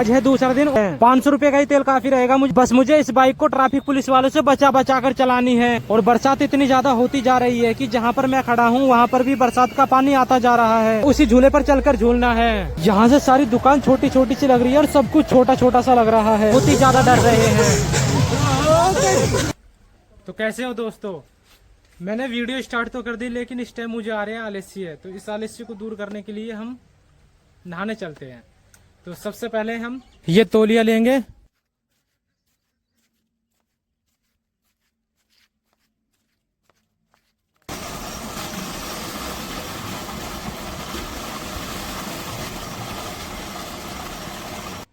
आज है दूसरा दिन। 500 रुपए का ही तेल काफी रहेगा मुझे। बस मुझे इस बाइक को ट्रैफिक पुलिस वालों से बचा बचा कर चलानी है। और बरसात इतनी ज्यादा होती जा रही है कि जहाँ पर मैं खड़ा हूँ वहाँ पर भी बरसात का पानी आता जा रहा है। उसी झूले पर चलकर झूलना है। यहाँ से सारी दुकान छोटी छोटी सी लग रही है और सब कुछ छोटा छोटा सा लग रहा है। बहुत ही ज्यादा डर रहे हैं। तो कैसे हो दोस्तों? मैंने वीडियो स्टार्ट तो कर दी, लेकिन इस टाइम मुझे आ रहे हैं आलस्य। तो इस आलस्य को दूर करने के लिए हम नहाने चलते हैं। तो सबसे पहले हम ये तौलिया लेंगे।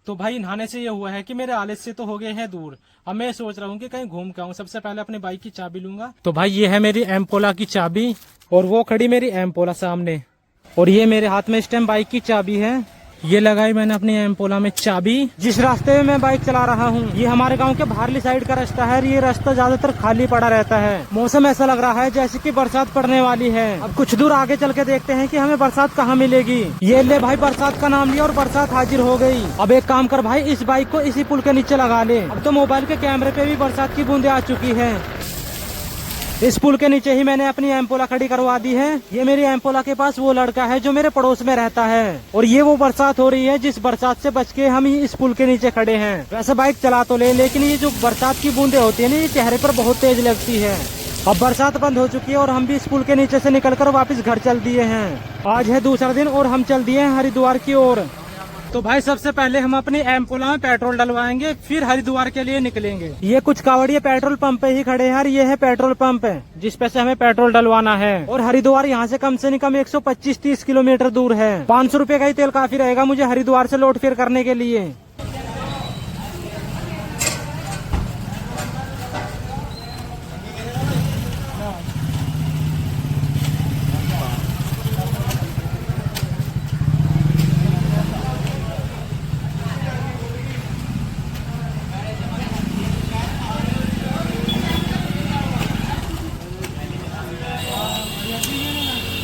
तो भाई नहाने से ये हुआ है कि मेरे आलस्य तो हो गए हैं दूर। अब मैं सोच रहा हूँ कि कहीं घूम के आऊँ। सबसे पहले अपनी बाइक की चाबी लूंगा। तो भाई ये है मेरी एम्पोला की चाबी और वो खड़ी मेरी एम्पोला सामने। और ये मेरे हाथ में इस टाइम बाइक की चाबी है। ये लगाई मैंने अपनी एम्पोला में चाबी। जिस रास्ते में मैं बाइक चला रहा हूँ ये हमारे गांव के बाहरली साइड का रास्ता है। ये रास्ता ज्यादातर खाली पड़ा रहता है। मौसम ऐसा लग रहा है जैसे कि बरसात पड़ने वाली है। अब कुछ दूर आगे चल के देखते हैं कि हमें बरसात कहाँ मिलेगी। ये ले भाई, बरसात का नाम लिया और बरसात हाजिर हो गई। अब एक काम कर भाई, इस बाइक को इसी पुल के नीचे लगा ले। अब तो मोबाइल के कैमरे पे भी बरसात की बूंदें आ चुकी है। इस पुल के नीचे ही मैंने अपनी एम्पोला खड़ी करवा दी है। ये मेरी एम्पोला के पास वो लड़का है जो मेरे पड़ोस में रहता है। और ये वो बरसात हो रही है जिस बरसात से बच के हम ही इस पुल के नीचे खड़े हैं। वैसे बाइक चला तो ले, लेकिन ये जो बरसात की बूंदें होती है ना, ये चेहरे पर बहुत तेज लगती है। अब बरसात बंद हो चुकी है और हम भी इस पुल के नीचे से निकलकर वापस घर चल दिए हैं। आज है दूसरा दिन और हम चल दिए हैं हरिद्वार की ओर। तो भाई सबसे पहले हम अपनी एम्पोला में पेट्रोल डलवाएंगे, फिर हरिद्वार के लिए निकलेंगे। ये कुछ कावड़िए पेट्रोल पंप पे ही खड़े हैं। ये है पेट्रोल पंप है जिस पे से हमें पेट्रोल डलवाना है। और हरिद्वार यहाँ से कम 125-30 किलोमीटर दूर है। 500 रुपए का ही तेल काफी रहेगा मुझे हरिद्वार से लौट फिर करने के लिए।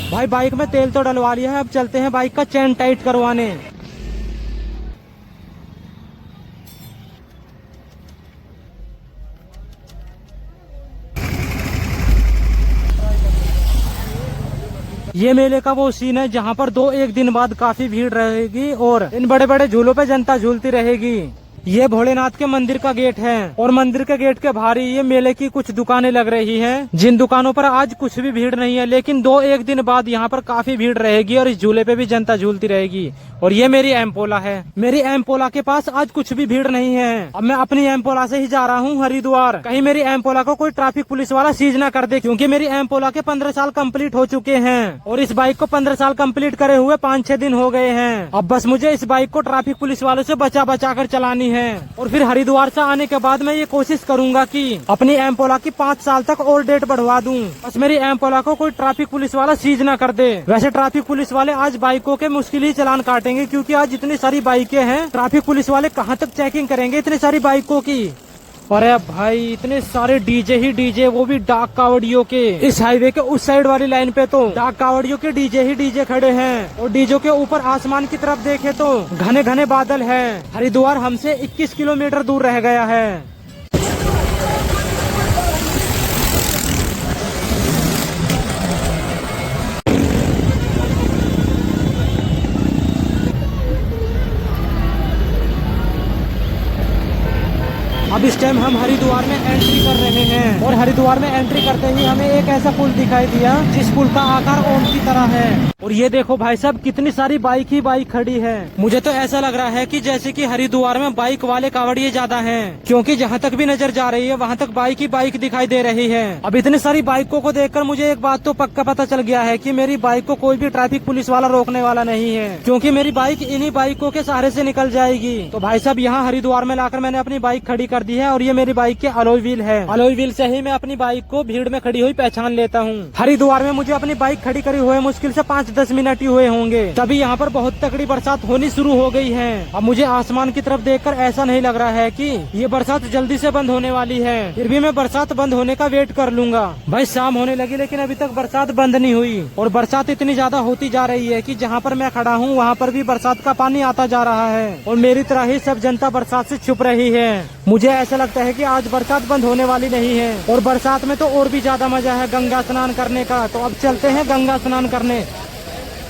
भाई बाइक में तेल तो डलवा लिया है। अब चलते हैं बाइक का चेन टाइट करवाने। ये मेले का वो सीन है जहाँ पर 2-1 दिन बाद काफी भीड़ रहेगी और इन बड़े बड़े झूलों पे जनता झूलती रहेगी। ये भोलेनाथ के मंदिर का गेट है और मंदिर के गेट के बाहर ये मेले की कुछ दुकानें लग रही हैं, जिन दुकानों पर आज कुछ भी भीड़ नहीं है, लेकिन 2-1 दिन बाद यहाँ पर काफी भीड़ रहेगी और इस झूले पे भी जनता झूलती रहेगी। और ये मेरी एम्पोला है। मेरी एम्पोला के पास आज कुछ भी भीड़ नहीं है। अब मैं अपनी एम्पोला से ही जा रहा हूँ हरिद्वार। कहीं मेरी एम्पोला को कोई ट्रैफिक पुलिस वाला सीज ना कर दे, क्योंकि मेरी एम्पोला के 15 साल कंप्लीट हो चुके हैं और इस बाइक को 15 साल कंप्लीट करे हुए 5-6 दिन हो गए हैं। अब बस मुझे इस बाइक को ट्रैफिक पुलिस वालों से बचा बचा कर चलानी है। और फिर हरिद्वार से आने के बाद मैं ये कोशिश करूंगा कि अपनी एम्पोला की 5 साल तक और डेट बढ़वा दूं। बस मेरी एम्पोला को कोई ट्रैफिक पुलिस वाला सीज ना कर दे। वैसे ट्रैफिक पुलिस वाले आज बाइकों के मुश्किल ही चालान काटेंगे, क्योंकि आज इतनी सारी बाइकें हैं। ट्रैफिक पुलिस वाले कहाँ तक चेकिंग करेंगे इतनी सारी बाइकों की। अरे भाई इतने सारे डीजे ही डीजे, वो भी डाक कावड़ियों के। इस हाईवे के उस साइड वाली लाइन पे तो डाक कावड़ियों के डीजे ही डीजे खड़े हैं। और डीजों के ऊपर आसमान की तरफ देखे तो घने घने बादल हैं। हरिद्वार हमसे 21 किलोमीटर दूर रह गया है। अब इस टाइम हम हरिद्वार में एंट्री कर रहे हैं और हरिद्वार में एंट्री करते ही हमें एक ऐसा पुल दिखाई दिया जिस पुल का आकार ओम की तरह है। और ये देखो भाई साहब, कितनी सारी बाइक ही बाइक खड़ी है। मुझे तो ऐसा लग रहा है कि जैसे कि हरिद्वार में बाइक वाले कावड़िए ज्यादा हैं, क्योंकि जहाँ तक भी नजर जा रही है वहाँ तक बाइक ही बाइक दिखाई दे रही है। अब इतनी सारी बाइकों को देखकर मुझे एक बात तो पक्का पता चल गया है कि मेरी बाइक को कोई भी ट्रैफिक पुलिस वाला रोकने वाला नहीं है, क्योंकि मेरी बाइक इन्हीं बाइकों के सहारे से निकल जाएगी। तो भाई साहब यहाँ हरिद्वार में लाकर मैंने अपनी बाइक खड़ी कर दी है और ये मेरी बाइक के अलॉय व्हील है। अलॉय व्हील से ही मैं अपनी बाइक को भीड़ में खड़ी हुई पहचान लेता हूँ। हरिद्वार में मुझे अपनी बाइक खड़ी करी हुए मुश्किल से 5-10 मिनट ही हुए होंगे, तभी यहाँ पर बहुत तगड़ी बरसात होनी शुरू हो गई है। अब मुझे आसमान की तरफ देखकर ऐसा नहीं लग रहा है कि ये बरसात जल्दी से बंद होने वाली है, फिर भी मैं बरसात बंद होने का वेट कर लूंगा। भाई शाम होने लगी लेकिन अभी तक बरसात बंद नहीं हुई और बरसात इतनी ज्यादा होती जा रही है कि जहाँ पर मैं खड़ा हूँ वहाँ पर भी बरसात का पानी आता जा रहा है और मेरी तरह ही सब जनता बरसात से छुप रही है। मुझे ऐसा लगता है कि आज बरसात बंद होने वाली नहीं है और बरसात में तो और भी ज्यादा मजा है गंगा स्नान करने का। तो अब चलते हैं गंगा स्नान करने।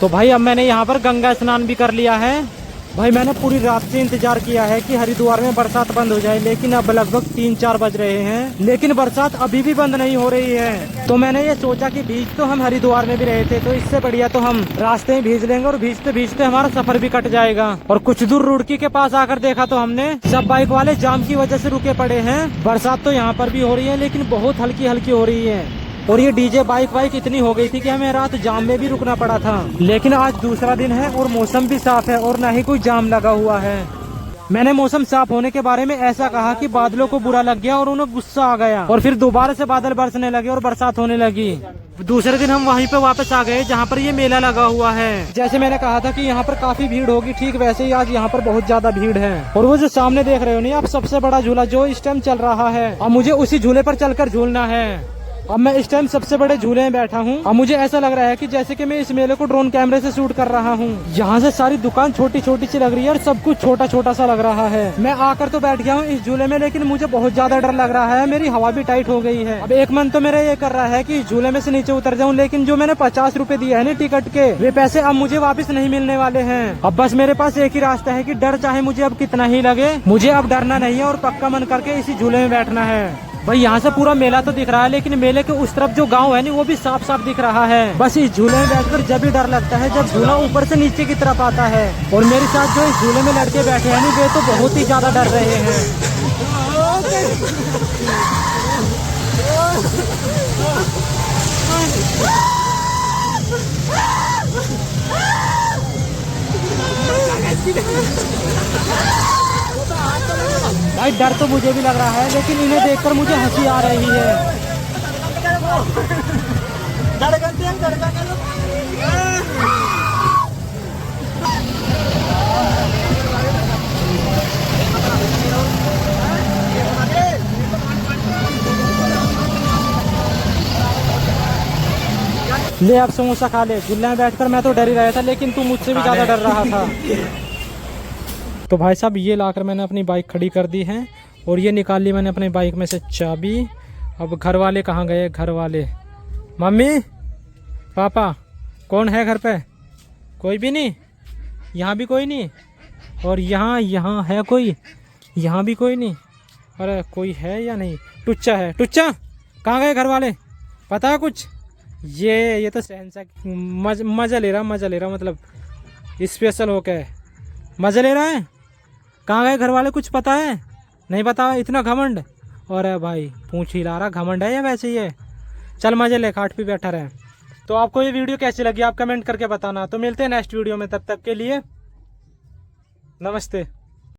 तो भाई अब मैंने यहाँ पर गंगा स्नान भी कर लिया है। भाई मैंने पूरी रात से इंतजार किया है कि हरिद्वार में बरसात बंद हो जाए, लेकिन अब लगभग 3-4 बज रहे हैं लेकिन बरसात अभी भी बंद नहीं हो रही है। तो मैंने ये सोचा कि भीज तो हम हरिद्वार में भी रहे थे, तो इससे बढ़िया तो हम रास्ते में भीज लेंगे और भीजते भीजते हमारा सफर भी कट जाएगा। और कुछ दूर रुड़की के पास आकर देखा तो हमने सब बाइक वाले जाम की वजह से रुके पड़े हैं। बरसात तो यहाँ पर भी हो रही है लेकिन बहुत हल्की हल्की हो रही है और ये डीजे बाइक इतनी हो गई थी कि हमें रात जाम में भी रुकना पड़ा था। लेकिन आज दूसरा दिन है और मौसम भी साफ है और न ही कोई जाम लगा हुआ है। मैंने मौसम साफ होने के बारे में ऐसा कहा कि बादलों को बुरा लग गया और उन्हें गुस्सा आ गया और फिर दोबारा से बादल बरसने लगे और बरसात होने लगी। दूसरे दिन हम वहीं पे वापस आ गए जहाँ पर ये मेला लगा हुआ है। जैसे मैंने कहा था कि यहाँ पर काफी भीड़ होगी, ठीक वैसे ही आज यहाँ पर बहुत ज्यादा भीड़ है। और वो जो सामने देख रहे हो नहीं आप, सबसे बड़ा झूला जो इस टाइम चल रहा है और मुझे उसी झूले पर चलकर झूलना है। अब मैं इस टाइम सबसे बड़े झूले में बैठा हूँ। अब मुझे ऐसा लग रहा है कि जैसे कि मैं इस मेले को ड्रोन कैमरे से शूट कर रहा हूँ। यहाँ से सारी दुकान छोटी छोटी सी लग रही है और सब कुछ छोटा छोटा सा लग रहा है। मैं आकर तो बैठ गया हूँ इस झूले में, लेकिन मुझे बहुत ज्यादा डर लग रहा है। मेरी हवा भी टाइट हो गई है। अब एक मन तो मेरा ये कर रहा है कि इस झूले में से नीचे उतर जाऊँ, लेकिन जो मैंने 50 रुपए दिए है ना टिकट के, वे पैसे अब मुझे वापस नहीं मिलने वाले हैं। अब बस मेरे पास एक ही रास्ता है कि डर चाहे मुझे अब कितना ही लगे, मुझे अब डरना नहीं है और पक्का मन करके इसी झूले में बैठना है। भाई यहाँ से पूरा मेला तो दिख रहा है लेकिन मेले के उस तरफ जो गांव है ना वो भी साफ साफ दिख रहा है। बस इस झूले में बैठकर जब भी डर लगता है जब झूला ऊपर से नीचे की तरफ आता है। और मेरे साथ जो इस झूले में लड़के बैठे हैं ना वे तो बहुत ही ज्यादा डर रहे हैं। भाई डर तो मुझे भी लग रहा है लेकिन इन्हें देखकर मुझे हंसी आ रही है। ले अब समोसा खा ले। झूले में बैठकर मैं तो डर ही रहा था लेकिन तू मुझसे भी ज्यादा डर रहा था। तो भाई साहब ये लाकर मैंने अपनी बाइक खड़ी कर दी है और ये निकाल ली मैंने अपनी बाइक में से चाबी। अब घर वाले कहाँ गए? घर वाले, मम्मी पापा कौन है घर पे? कोई भी नहीं, यहाँ भी कोई नहीं और यहाँ है कोई, यहाँ भी कोई नहीं। अरे कोई है या नहीं? टुच्चा है। टुच्चा कहाँ गए घर वाले? पता है कुछ? ये तो शहंशाह मज़ा ले रहा मतलब स्पेशल होके मज़ा ले रहा है। कहाँ गए घर वाले? कुछ पता है? नहीं पता? इतना घमंड। और भाई पूछ ही ला रहा, घमंड है या वैसे ही है? चल मजे ले, खाट पे बैठा रहे। तो आपको ये वीडियो कैसी लगी आप कमेंट करके बताना। तो मिलते हैं नेक्स्ट वीडियो में, तब तक के लिए नमस्ते।